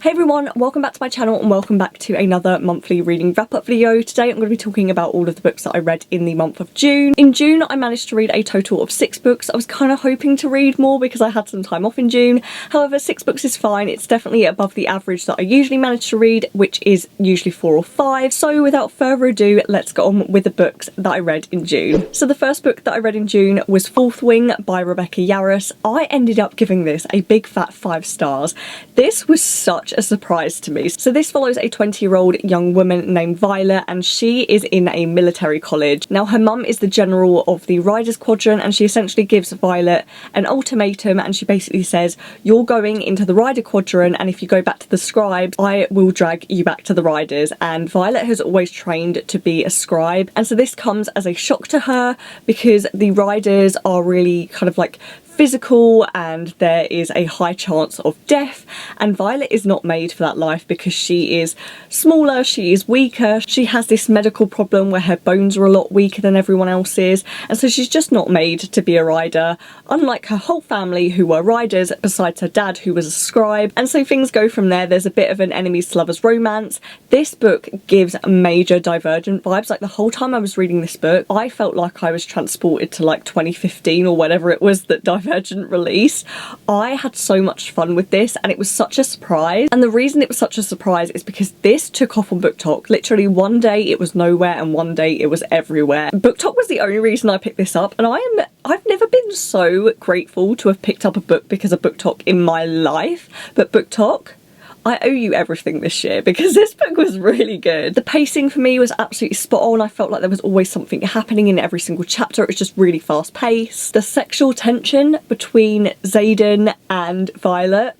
Hey everyone, welcome back to my channel and welcome back to another monthly reading wrap-up video. Today I'm going to be talking about all of the books that I read in the month of June. In June I managed to read a total of 6 books. I was kind of hoping to read more because I had some time off in June. However, 6 books is fine. It's definitely above the average that I usually manage to read, which is usually 4 or 5. So without further ado, let's get on with the books that I read in June. So the first book that I read in June was Fourth Wing by Rebecca Yarros. I ended up giving this a big fat 5 stars. This was such a surprise to me. So this follows a 20-year-old young woman named Violet, and she is in a military college. Now her mum is the general of the Riders Squadron, and she essentially gives Violet an ultimatum, and she basically says, you're going into the Rider Squadron, and if you go back to the scribes, I will drag you back to the Riders. And Violet has always trained to be a scribe, and so this comes as a shock to her because the Riders are really kind of like physical and there is a high chance of death, and Violet is not made for that life because she is smaller, she is weaker, she has this medical problem where her bones are a lot weaker than everyone else's, and so she's just not made to be a rider, unlike her whole family who were riders besides her dad who was a scribe. And so things go from there. There's a bit of an enemies to lovers romance. This book gives major Divergent vibes. Like the whole time I was reading this book I felt like I was transported to like 2015 or whatever it was that Divergent released. I had so much fun with this and it was such a surprise, and the reason it was such a surprise is because this took off on Booktok. Literally one day it was nowhere and one day it was everywhere. Booktok was the only reason I picked this up, and I've never been so grateful to have picked up a book because of Booktok in my life, but Booktok, I owe you everything this year because this book was really good. The pacing for me was absolutely spot on. I felt like there was always something happening in every single chapter. It was just really fast paced. The sexual tension between Xaden and Violet,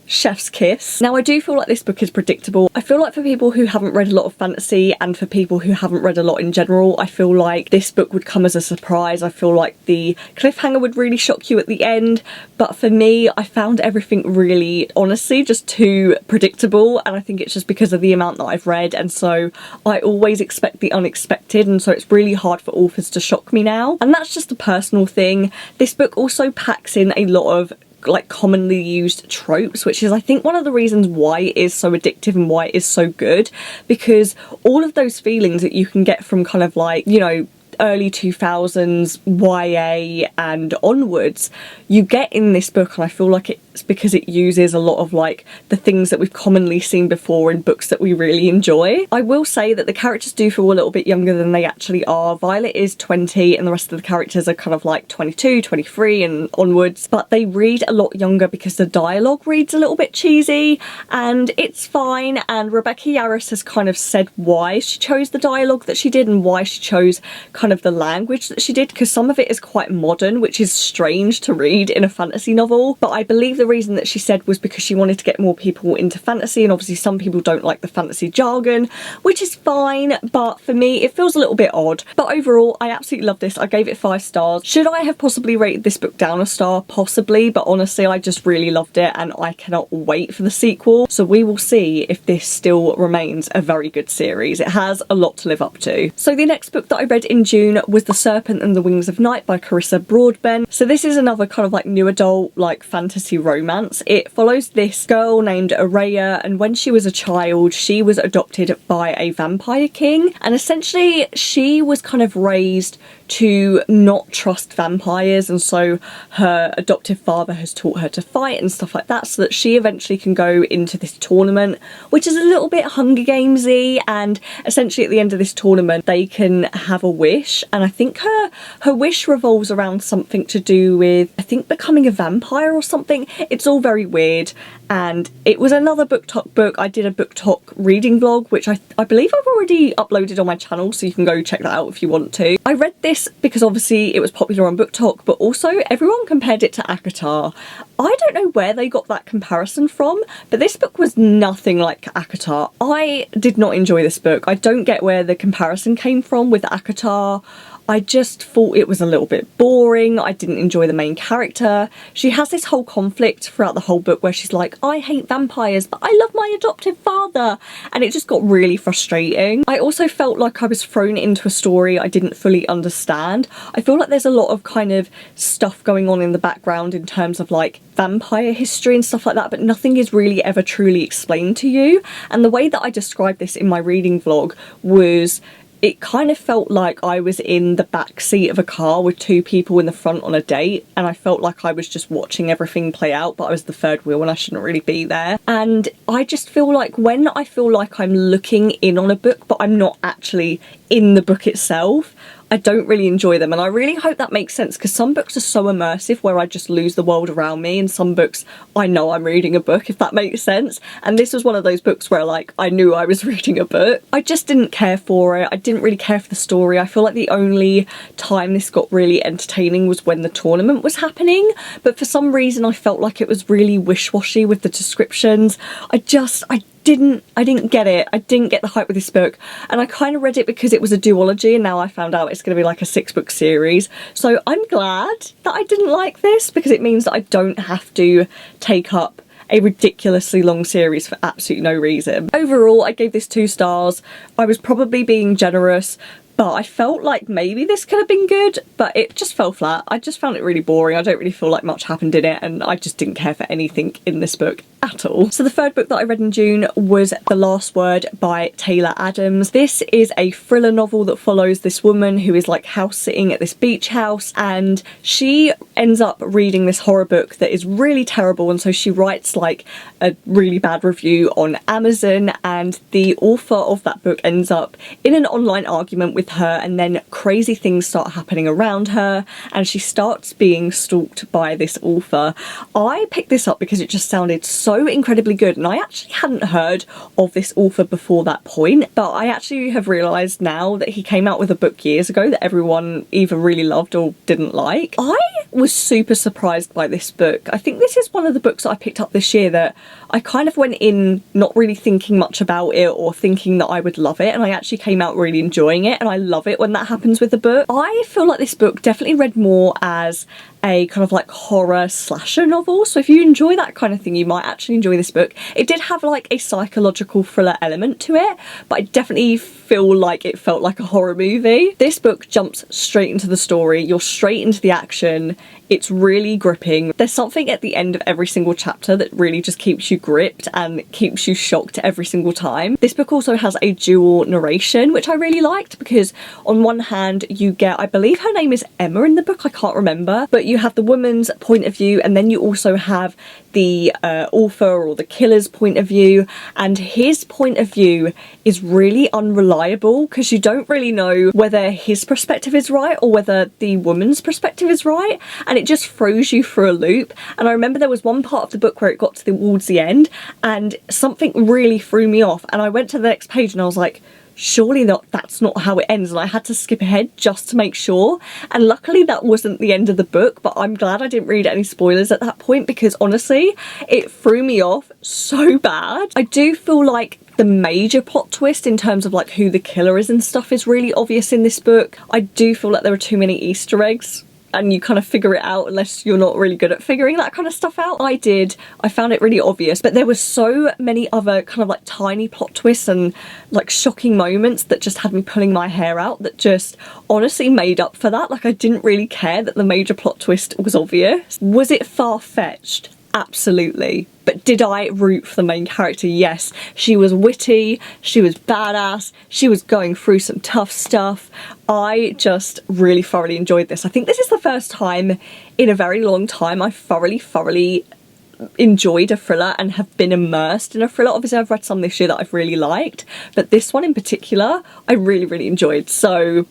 chef's kiss. Now I do feel like this book is predictable. I feel like for people who haven't read a lot of fantasy and for people who haven't read a lot in general, I feel like this book would come as a surprise. I feel like the cliffhanger would really shock you at the end, but for me I found everything really, honestly, just too predictable, and I think it's just because of the amount that I've read, and so I always expect the unexpected, and so it's really hard for authors to shock me now, and that's just a personal thing. This book also packs in a lot of like commonly used tropes, which is I think one of the reasons why it is so addictive and why it is so good, because all of those feelings that you can get from kind of like, you know, early 2000s YA and onwards, you get in this book, and I feel like it's because it uses a lot of like the things that we've commonly seen before in books that we really enjoy. I will say that the characters do feel a little bit younger than they actually are. Violet is 20 and the rest of the characters are kind of like 22, 23 and onwards, but they read a lot younger because the dialogue reads a little bit cheesy, and it's fine, and Rebecca Yarros has kind of said why she chose the dialogue that she did and why she chose kind of the language that she did, because some of it is quite modern, which is strange to read in a fantasy novel, but I believe the reason that she said was because she wanted to get more people into fantasy, and obviously some people don't like the fantasy jargon, which is fine, but for me it feels a little bit odd. But overall I absolutely love this. I gave it 5 stars. Should I have possibly rated this book down a star? Possibly, but honestly I just really loved it and I cannot wait for the sequel, so we will see if this still remains a very good series. It has a lot to live up to. So the next book that I read in June was The Serpent and the Wings of Night by Carissa Broadbent. So this is another kind of like new adult like fantasy romance. It follows this girl named Araya, and when she was a child she was adopted by a vampire king, and essentially she was kind of raised to not trust vampires, and so her adoptive father has taught her to fight and stuff like that, so that she eventually can go into this tournament which is a little bit Hunger Gamesy, and essentially at the end of this tournament they can have a wish, and I think her wish revolves around something to do with, I think, becoming a vampire or something. It's all very weird, and it was another Booktok book. I did a Booktok reading vlog which I believe I've already uploaded on my channel, so you can go check that out if you want to. I read this because obviously it was popular on Booktok, but also everyone compared it to ACOTAR. I don't know where they got that comparison from, but this book was nothing like ACOTAR. I did not enjoy this book. I don't get where the comparison came from with ACOTAR. I just thought it was a little bit boring. I didn't enjoy the main character. She has this whole conflict throughout the whole book where she's like, I hate vampires, but I love my adoptive father. And it just got really frustrating. I also felt like I was thrown into a story I didn't fully understand. I feel like there's a lot of kind of stuff going on in the background in terms of like vampire history and stuff like that, but nothing is really ever truly explained to you. And the way that I described this in my reading vlog was, it kind of felt like I was in the back seat of a car with two people in the front on a date, and I felt like I was just watching everything play out, but I was the third wheel and I shouldn't really be there. And I just feel like when I feel like I'm looking in on a book but I'm not actually in the book itself, I don't really enjoy them. And I really hope that makes sense, because some books are so immersive where I just lose the world around me, and some books I know I'm reading a book, if that makes sense. And this was one of those books where like I knew I was reading a book. I just didn't care for it. I didn't really care for the story. I feel like the only time this got really entertaining was when the tournament was happening, but for some reason I felt like it was really wish-washy with the descriptions. I didn't get it. I didn't get the hype with this book, and I kind of read it because it was a duology, and now I found out it's going to be like a 6-book series. So I'm glad that I didn't like this, because it means that I don't have to take up a ridiculously long series for absolutely no reason. Overall, I gave this 2 stars. I was probably being generous, but I felt like maybe this could have been good, but it just fell flat. I just found it really boring. I don't really feel like much happened in it, and I just didn't care for anything in this book at all. So the third book that I read in June was The Last Word by Taylor Adams. This is a thriller novel that follows this woman who is like house sitting at this beach house, and she ends up reading this horror book that is really terrible, and so she writes like a really bad review on Amazon, and the author of that book ends up in an online argument with her, and then crazy things start happening around her, and she starts being stalked by this author. I picked this up because it just sounded so incredibly good, and I actually hadn't heard of this author before that point, but I actually have realised now that he came out with a book years ago that everyone either really loved or didn't like. I was super surprised by this book. I think this is one of the books that I picked up this year that I kind of went in not really thinking much about it or thinking that I would love it, and I actually came out really enjoying it, and I love it when that happens with a book. I feel like this book definitely read more as a kind of like horror slasher novel, so if you enjoy that kind of thing you might actually enjoy this book. It did have like a psychological thriller element to it, but I definitely feel like it felt like a horror movie. This book jumps straight into the story, you're straight into the action, it's really gripping. There's something at the end of every single chapter that really just keeps you gripped and keeps you shocked every single time. This book also has a dual narration, which I really liked, because on one hand you get, I believe her name is Emma in the book, I can't remember, but you have the woman's point of view, and then you also have the author or the killer's point of view, and his point of view is really unreliable because you don't really know whether his perspective is right or whether the woman's perspective is right, and it just throws you for a loop. And I remember there was one part of the book where it got towards the end and something really threw me off, and I went to the next page and I was like, surely that's not how it ends, and I had to skip ahead just to make sure. And luckily that wasn't the end of the book, but I'm glad I didn't read any spoilers at that point, because honestly it threw me off so bad. I do feel like the major plot twist in terms of like who the killer is and stuff is really obvious in this book. I do feel like there are too many Easter eggs, and you kind of figure it out unless you're not really good at figuring that kind of stuff out. I found it really obvious, but there were so many other kind of like tiny plot twists and like shocking moments that just had me pulling my hair out, that just honestly made up for that. Like, I didn't really care that the major plot twist was obvious. Was it far-fetched? Absolutely. But did I root for the main character? Yes. She was witty, she was badass, she was going through some tough stuff. I just really thoroughly enjoyed this. I think this is the first time in a very long time I thoroughly enjoyed a thriller and have been immersed in a thriller. Obviously I've read some this year that I've really liked, but this one in particular I really enjoyed. So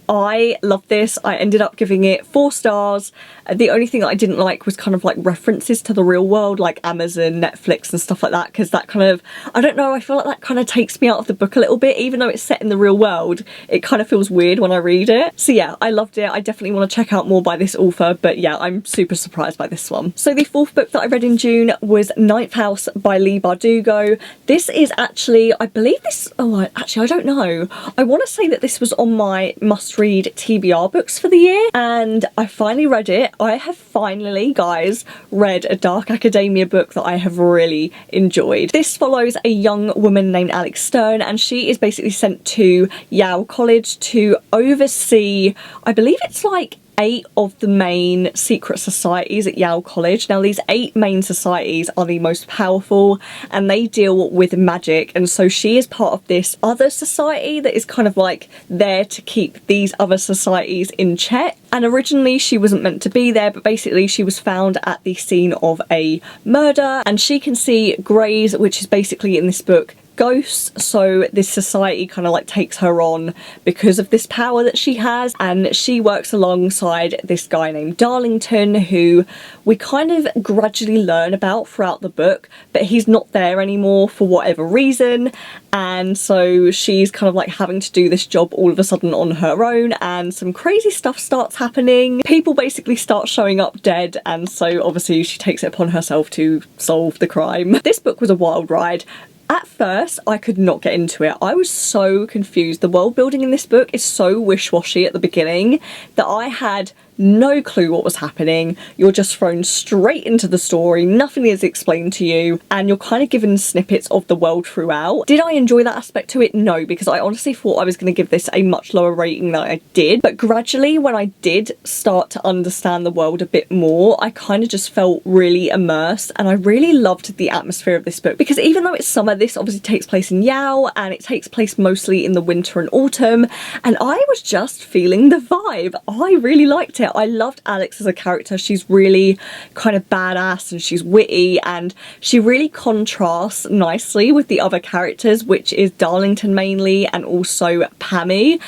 I loved this. I ended up giving it 4 stars. The only thing that I didn't like was kind of like references to the real world, like Amazon, Netflix and stuff like that, because that kind of, I don't know, I feel like that kind of takes me out of the book a little bit. Even though it's set in the real world, it kind of feels weird when I read it. So yeah, I loved it. I definitely want to check out more by this author, but yeah, I'm super surprised by this one. So the 4th book that I read in June was Ninth House by Leigh Bardugo. This is actually, I believe this, actually I don't know. I want to say that this was on my must must-read TBR books for the year, and I finally read it. I have finally, guys, read a Dark Academia book that I have really enjoyed. This follows a young woman named Alex Stern, and she is basically sent to Yale College to oversee, I believe it's like 8 of the main secret societies at Yale College. Now, these 8 main societies are the most powerful and they deal with magic, and so she is part of this other society that is kind of like there to keep these other societies in check. And originally she wasn't meant to be there, but basically she was found at the scene of a murder, and she can see greys, which is basically in this book ghosts. So this society kind of like takes her on because of this power that she has, and she works alongside this guy named Darlington, who we kind of gradually learn about throughout the book, but he's not there anymore for whatever reason, and so she's kind of like having to do this job all of a sudden on her own, and some crazy stuff starts happening. People basically start showing up dead, and so obviously she takes it upon herself to solve the crime. This book was a wild ride. At first, I could not get into it. I was so confused. The world building in this book is so wish-washy at the beginning that I had no clue what was happening. You're just thrown straight into the story, nothing is explained to you, and you're kind of given snippets of the world throughout. Did I enjoy that aspect to it? No, because I honestly thought I was going to give this a much lower rating than I did, but gradually when I did start to understand the world a bit more, I kind of just felt really immersed, and I really loved the atmosphere of this book, because even though it's summer, this obviously takes place in Yale, and it takes place mostly in the winter and autumn, and I was just feeling the vibe. I really liked it. I loved Alex as a character. She's really kind of badass and she's witty, and she really contrasts nicely with the other characters, which is Darlington mainly and also Pammy.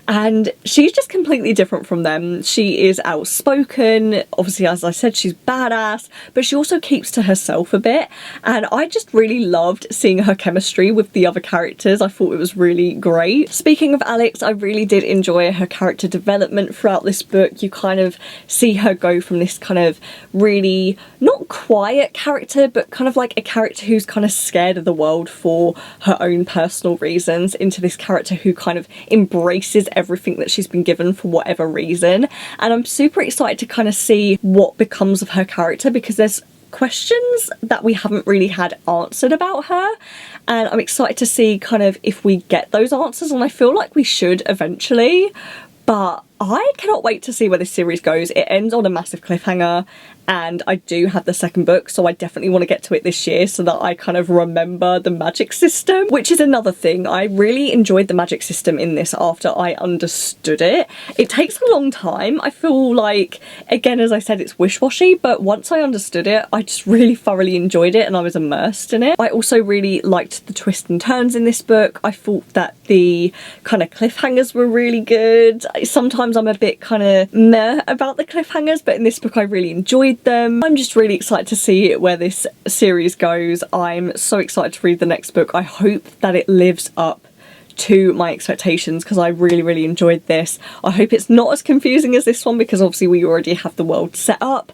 And she's just completely different from them. She is outspoken, obviously as I said she's badass, but she also keeps to herself a bit, and I just really loved seeing her chemistry with the other characters. I thought it was really great. Speaking of Alex, I really did enjoy her character development throughout this book. You kind of see her go from this kind of really not quiet character, but kind of like a character who's kind of scared of the world for her own personal reasons, into this character who kind of embraces everything that she's been given for whatever reason. And I'm super excited to kind of see what becomes of her character, because there's questions that we haven't really had answered about her, and I'm excited to see kind of if we get those answers, and I feel like we should eventually. But I cannot wait to see where this series goes. It ends on a massive cliffhanger, and I do have the second book, so I definitely want to get to it this year so that I kind of remember the magic system, which is another thing. I really enjoyed the magic system in this after I understood it. It takes a long time. I feel like, again, as I said, it's wish-washy, but once I understood it, I just really thoroughly enjoyed it and I was immersed in it. I also really liked the twists and turns in this book. I thought that the kind of cliffhangers were really good. Sometimes I'm a bit kind of meh about the cliffhangers, but in this book I really enjoyed them. I'm just really excited to see where this series goes. I'm so excited to read the next book. I hope that it lives up to my expectations, because I really enjoyed this. I hope it's not as confusing as this one, because obviously we already have the world set up,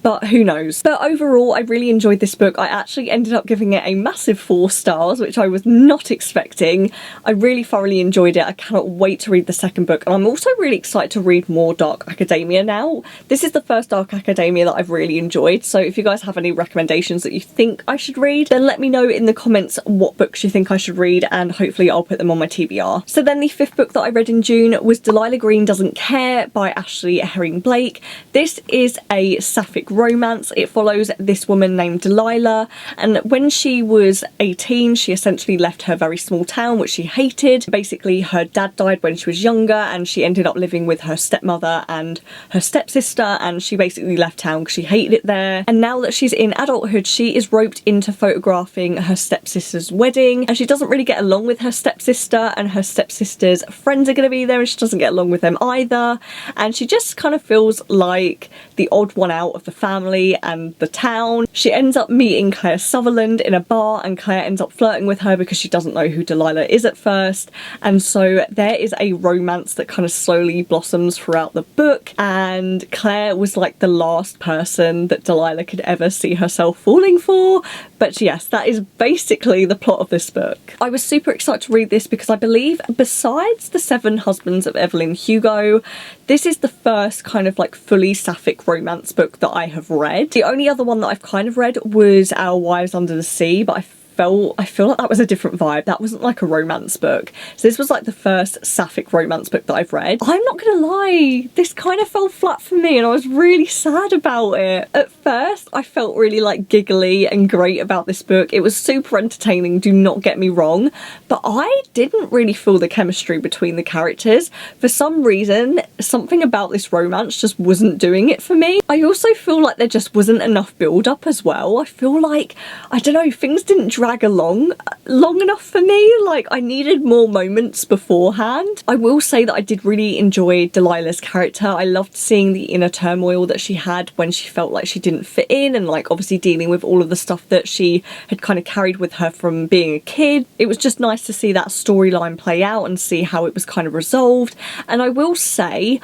but who knows. But overall, I really enjoyed this book. I actually ended up giving it a massive 4 stars, which I was not expecting. I really thoroughly enjoyed it. I cannot wait to read the second book, and I'm also really excited to read more Dark Academia now. This is the first Dark Academia that I've really enjoyed, so if you guys have any recommendations that you think I should read, then let me know in the comments what books you think I should read, and hopefully I'll put them on my TBR. So then the 5th book that I read in June was Delilah Green Doesn't Care by Ashley Herring Blake. This is a sapphic romance. It follows this woman named Delilah, and when she was 18 she essentially left her very small town, which she hated. Basically her dad died when she was younger, and she ended up living with her stepmother and her stepsister, and she basically left town because she hated it there. And now that she's in adulthood, she is roped into photographing her stepsister's wedding, and she doesn't really get along with her stepsister, and her stepsister's friends are going to be there and she doesn't get along with them either, and she just kind of feels like the odd one out of the family and the town. She ends up meeting Claire Sutherland in a bar, and Claire ends up flirting with her because she doesn't know who Delilah is at first, and so there is a romance that kind of slowly blossoms throughout the book, and Claire was like the last person that Delilah could ever see herself falling for. But yes, that is basically the plot of this book. I was super excited to read this because I believe, besides The Seven Husbands of Evelyn Hugo, this is the first kind of like fully sapphic romance book that I have read. The only other one that I've kind of read was Our Wives Under the Sea, but I feel like that was a different vibe. That wasn't like a romance book. So this was like the first sapphic romance book that I've read. I'm not gonna lie, this kind of fell flat for me and I was really sad about it. At first, I felt really like giggly and great about this book. It was super entertaining, do not get me wrong, but I didn't really feel the chemistry between the characters. For some reason, something about this romance just wasn't doing it for me. I also feel like there just wasn't enough build up as well. I feel like, I don't know, things didn't drag along long enough for me. Like, I needed more moments beforehand. I will say that I did really enjoy Delilah's character. I loved seeing the inner turmoil that she had when she felt like she didn't fit in, and like obviously dealing with all of the stuff that she had kind of carried with her from being a kid. It was just nice to see that storyline play out and see how it was kind of resolved. And I will say,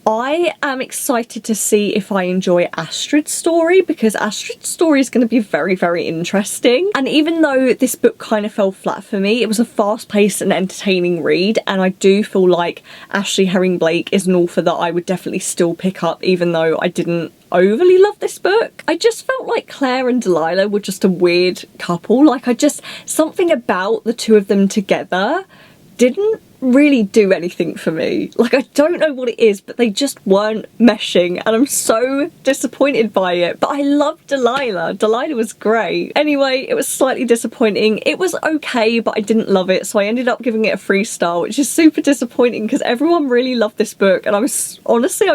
I am excited to see if I enjoy Astrid's story, because Astrid's story is going to be very, very interesting. And even though this book kind of fell flat for me, it was a fast-paced and entertaining read, and I do feel like Ashley Herring Blake is an author that I would definitely still pick up, even though I didn't overly love this book. I just felt like Claire and Delilah were just a weird couple. Like, something about the two of them together didn't really do anything for me. Like, I don't know what it is, but they just weren't meshing, and I'm so disappointed by it. But I love Delilah. Delilah was great. Anyway, it was slightly disappointing. It was okay, but I didn't love it, so I ended up giving it a 3-star, which is super disappointing because everyone really loved this book, and I was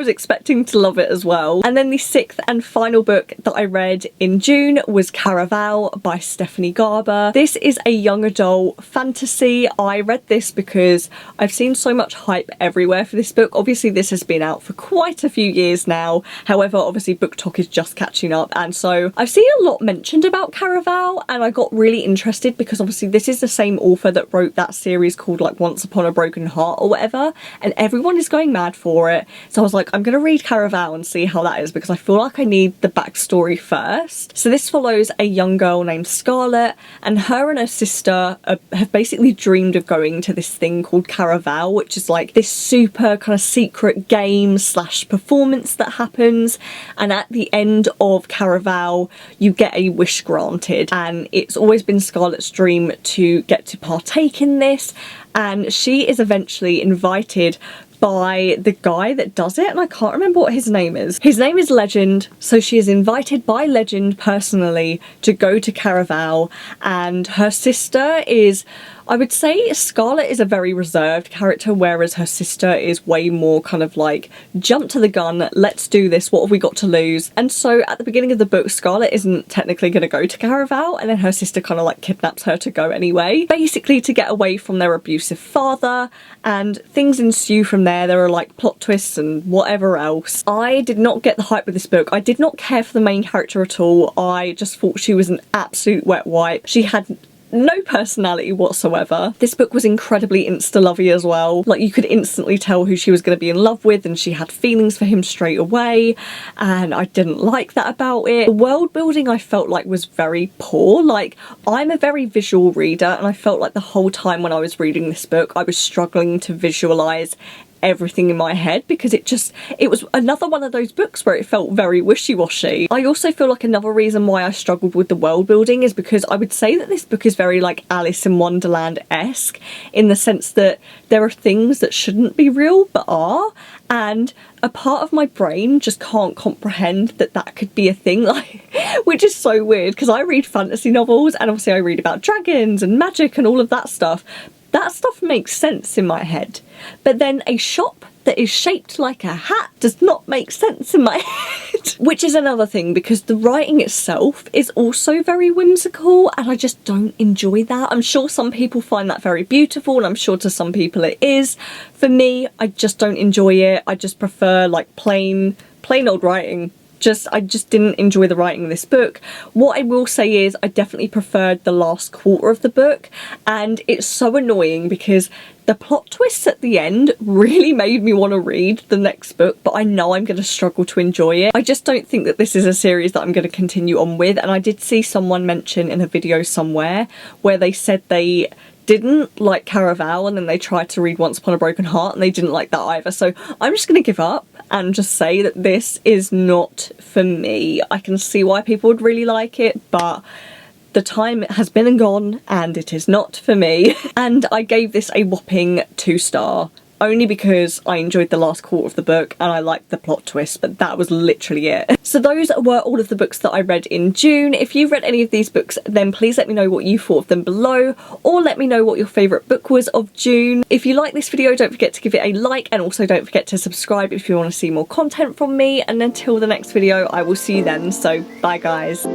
expecting to love it as well. And then the 6th and final book that I read in June was Caraval by Stephanie Garber. This is a young adult fantasy. I read this because I've seen so much hype everywhere for this book. Obviously this has been out for quite a few years now, however obviously Booktok is just catching up, and so I've seen a lot mentioned about Caraval, and I got really interested because obviously this is the same author that wrote that series called like Once Upon a Broken Heart or whatever, and everyone is going mad for it. So I was like, I'm gonna read Caraval and see how that is, because I feel like I need the backstory first. So this follows a young girl named Scarlett, and her sister have basically dreamed of going to this thing called Caraval, which is like this super kind of secret game slash performance that happens, and at the end of Caraval you get a wish granted, and it's always been Scarlett's dream to get to partake in this, and she is eventually invited by the guy that does it, and I can't remember what his name is. His name is Legend, so she is invited by Legend personally to go to Caraval, and her sister is, I would say Scarlett is a very reserved character, whereas her sister is way more kind of like, jump to the gun, let's do this, what have we got to lose? And so at the beginning of the book, Scarlett isn't technically going to go to Caraval, and then her sister kind of like kidnaps her to go anyway, basically to get away from their abusive father, and things ensue from there. There are like plot twists and whatever else. I did not get the hype with this book. I did not care for the main character at all. I just thought she was an absolute wet wipe. She had no personality whatsoever. This book was incredibly insta-lovey as well. Like, you could instantly tell who she was going to be in love with, and she had feelings for him straight away, and I didn't like that about it. The world building I felt like was very poor. Like, I'm a very visual reader, and I felt like the whole time when I was reading this book I was struggling to visualise everything in my head, because it was another one of those books where it felt very wishy-washy. I also feel like another reason why I struggled with the world building is because I would say that this book is very like Alice in Wonderland-esque, in the sense that there are things that shouldn't be real but are, and a part of my brain just can't comprehend that that could be a thing, like, which is so weird because I read fantasy novels and obviously I read about dragons and magic and all of that stuff. That stuff makes sense in my head, but then a shop that is shaped like a hat does not make sense in my head. Which is another thing, because the writing itself is also very whimsical, and I just don't enjoy that. I'm sure some people find that very beautiful, and I'm sure to some people it is. For me, I just don't enjoy it. I just prefer like plain old writing. I just didn't enjoy the writing of this book. What I will say is I definitely preferred the last quarter of the book, and it's so annoying because the plot twists at the end really made me want to read the next book, but I know I'm going to struggle to enjoy it. I just don't think that this is a series that I'm going to continue on with, and I did see someone mention in a video somewhere where they said they didn't like Caraval and then they tried to read Once Upon a Broken Heart and they didn't like that either. So I'm just going to give up and just say that this is not for me. I can see why people would really like it, but the time has been and gone and it is not for me. And I gave this a whopping 2-star. Only because I enjoyed the last quarter of the book and I liked the plot twist, but that was literally it. So those were all of the books that I read in June. If you've read any of these books, then please let me know what you thought of them below, or let me know what your favourite book was of June. If you like this video, don't forget to give it a like, and also don't forget to subscribe if you want to see more content from me. And until the next video, I will see you then. So bye guys.